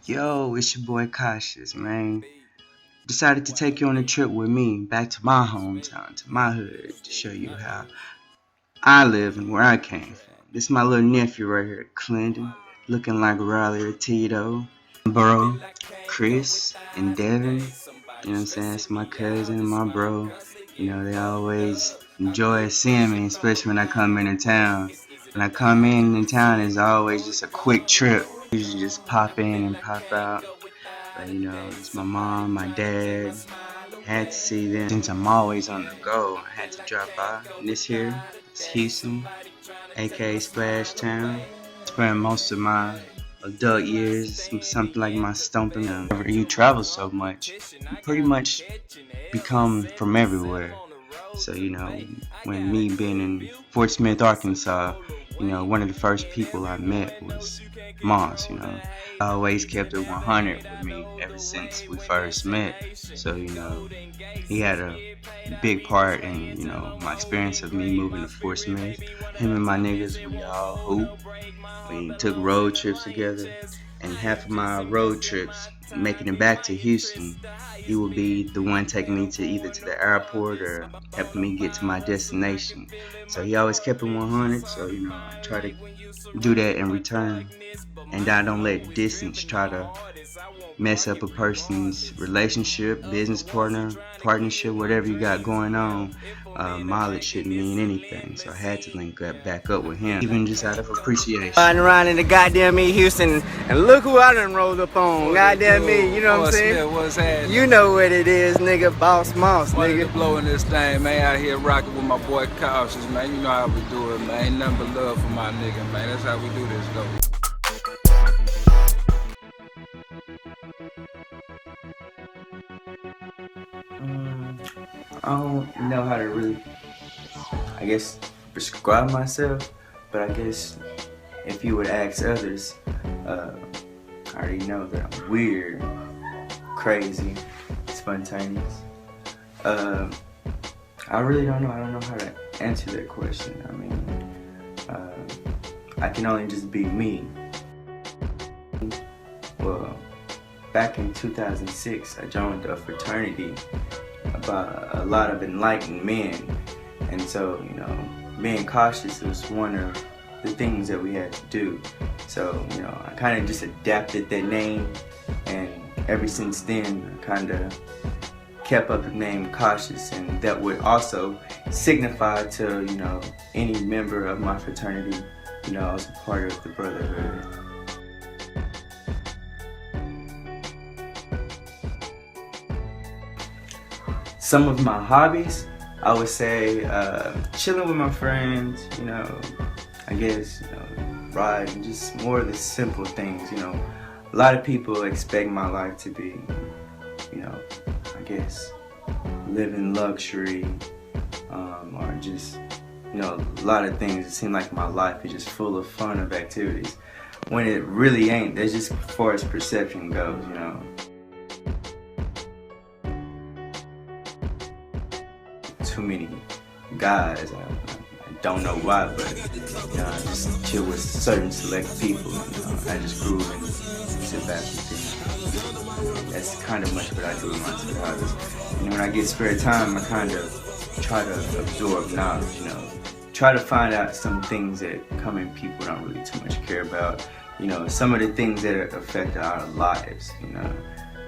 Yo, it's your boy Kawtious, man. Decided to take you on a trip with me back to my hometown, to my hood, to show you how I live and where I came from. This is my little nephew right here, Clinton, looking like Riley or Tito. Bro, Chris and Devin, you know what I'm saying? It's my cousin and my bro. You know, they always enjoy seeing me, especially when I come into town. When I come in town, it's always just a quick trip. Usually just pop in and pop out. But you know, it's my mom, my dad. Had to see them. Since I'm always on the go, I had to drop by. And this here is Houston, aka Splash Town. Spent most of my adult years, something like my stomping. Whenever you travel so much, you pretty much become from everywhere. So, you know, when me being in Fort Smith, Arkansas, you know, one of the first people I met was Moss, you know. I always kept it 100 with me ever since we first met. So, you know, he had a big part in, you know, my experience of me moving to Fort Smith. Him and my niggas, we all hoop. We took road trips together. And half of my road trips, making it back to Houston, he would be the one taking me to either to the airport or helping me get to my destination. So he always kept it 100. So, you know, I try to do that in return. And I don't let distance try to mess up a person's relationship, business partnership, whatever you got going on. Mileage shouldn't mean anything, so I had to link back up with him, even just out of appreciation. Riding around in the goddamn me Houston, and look who I done rolled up on. Goddamn me, you know what I'm saying? What's happening? You know what it is, nigga. Boss Moss, nigga. Blowing this thing, man. Out here rocking with my boy Kawtious, man. You know how we do it, man. Ain't nothing but love for my nigga, man. That's how we do this, though. I don't know how to really, I guess, describe myself, but I guess if you would ask others, I already know that I'm weird, crazy, spontaneous. I really don't know. I don't know how to answer that question. I mean, I can only just be me. Well, back in 2006, I joined a fraternity about a lot of enlightened men, and so, you know, being cautious was one of the things that we had to do. So, you know, I kind of just adapted that name, and ever since then I kind of kept up the name Kawtious, and that would also signify to, you know, any member of my fraternity, you know, I was a part of the brotherhood. Some of my hobbies, I would say chilling with my friends, you know, I guess, you know, riding, just more of the simple things, you know. A lot of people expect my life to be, you know, I guess, living luxury, or just, you know, a lot of things. It seems like my life is just full of fun of activities, when it really ain't. That's just as far as perception goes, you know. Too many guys. I don't know why, but you know, I just chill with certain select people. You know, I just groove and sit back and think. That's kind of much what I do in my spare hobbies. And when I get spare time, I kind of try to absorb knowledge. You know, try to find out some things that common people don't really too much care about. You know, some of the things that affect our lives. You know.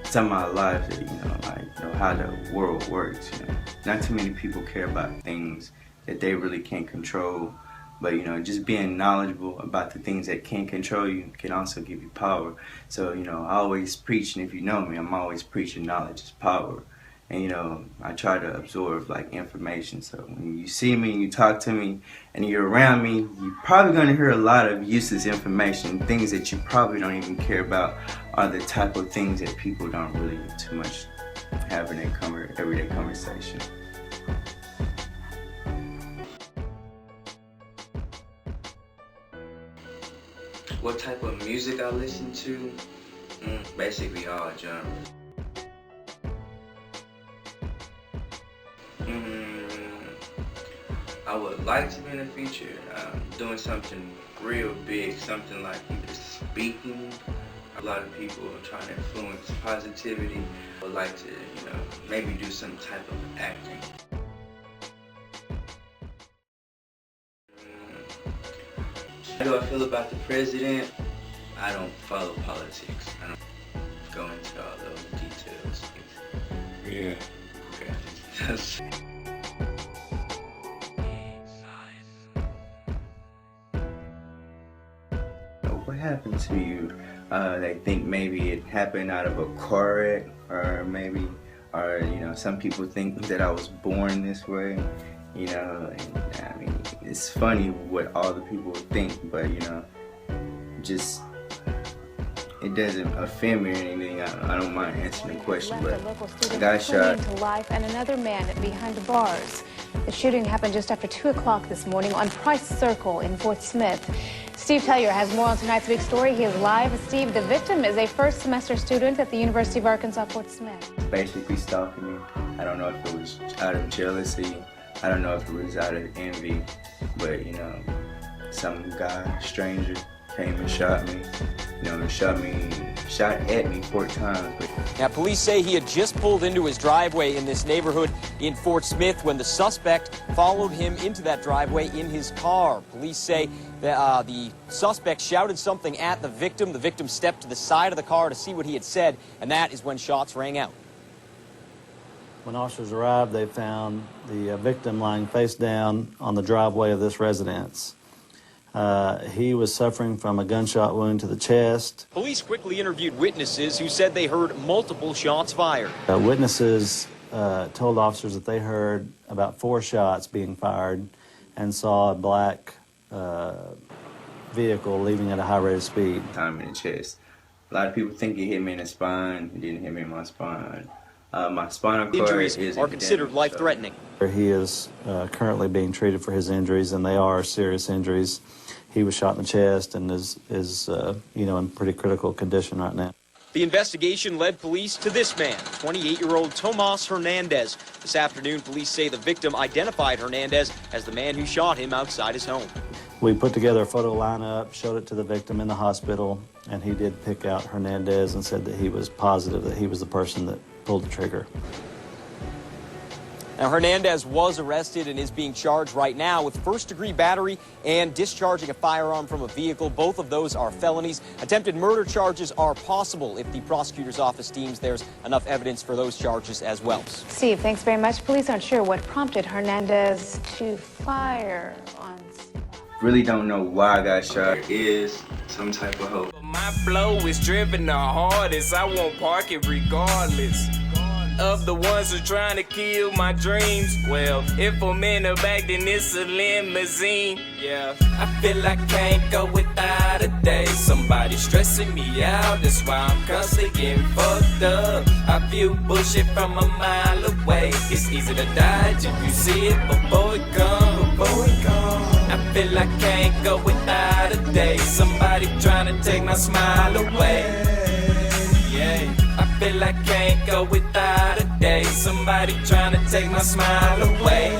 Some of my lives that, you know, like, you know, how the world works, you know. Not too many people care about things that they really can't control, but, you know, just being knowledgeable about the things that can't control you can also give you power. So, you know, I always preach, and if you know me, I'm always preaching knowledge is power. And, you know, I try to absorb, like, information. So when you see me and you talk to me and you're around me, you're probably going to hear a lot of useless information. Things that you probably don't even care about are the type of things that people don't really too much have in their everyday conversation. What type of music I listen to? Basically all genres. I would like to be in the future doing something real big, something like either speaking A lot of people are trying to influence positivity, would like to, maybe do some type of acting. How do I feel about the president? I don't follow politics. I don't go into all those details. Yeah. Okay. What happened to you? They think maybe it happened out of a car wreck, or some people think that I was born this way. And, I mean, it's funny what all the people think, but just it doesn't offend me or anything. I don't mind answering the question, but I got shot. To life and another man behind the bars. The shooting happened just after 2 o'clock this morning on Price Circle in Fort Smith. Steve Tellier has more on tonight's big story. He is live. Steve, the victim is a first semester student at the University of Arkansas, Fort Smith. Basically stalking me. I don't know if it was out of jealousy. I don't know if it was out of envy. But, some guy, stranger, came and shot me. Shot at me 4 times. Now, police say he had just pulled into his driveway in this neighborhood in Fort Smith when the suspect followed him into that driveway in his car. Police say that the suspect shouted something at the victim. The victim stepped to the side of the car to see what he had said, and that is when shots rang out. When officers arrived, they found the victim lying face down on the driveway of this residence. He was suffering from a gunshot wound to the chest. Police quickly interviewed witnesses who said they heard multiple shots fired. Witnesses told officers that they heard about 4 shots being fired and saw a black vehicle leaving at a high rate of speed. Time in the chest. A lot of people think it hit me in the spine. It didn't hit me in my spine. My spinal cord Injuries is are considered life-threatening. He is currently being treated for his injuries, and they are serious injuries. He was shot in the chest and is in pretty critical condition right now. The investigation led police to this man, 28-year-old Tomas Hernandez. This afternoon, police say the victim identified Hernandez as the man who shot him outside his home. We put together a photo lineup, showed it to the victim in the hospital, and he did pick out Hernandez and said that he was positive that he was the person that pulled the trigger. Now, Hernandez was arrested and is being charged right now with first-degree battery and discharging a firearm from a vehicle. Both of those are felonies. Attempted murder charges are possible if the prosecutor's office deems there's enough evidence for those charges as well. Steve, thanks very much. Police aren't sure what prompted Hernandez to fire on... Really don't know why I got shot. There is some type of hope. My flow is driven the hardest. I won't park it regardless of the ones who trying to kill my dreams. Well, if I'm in the back, then it's a limousine. Yeah, I feel I can't go without a day. Somebody stressing me out, that's why I'm constantly getting fucked up. I feel bullshit from a mile away. It's easy to dodge if you see it before it comes. I feel I can't go without a day. Somebody trying to take my smile away. Yeah, I feel I can't go without a day. Somebody trying to take my smile away.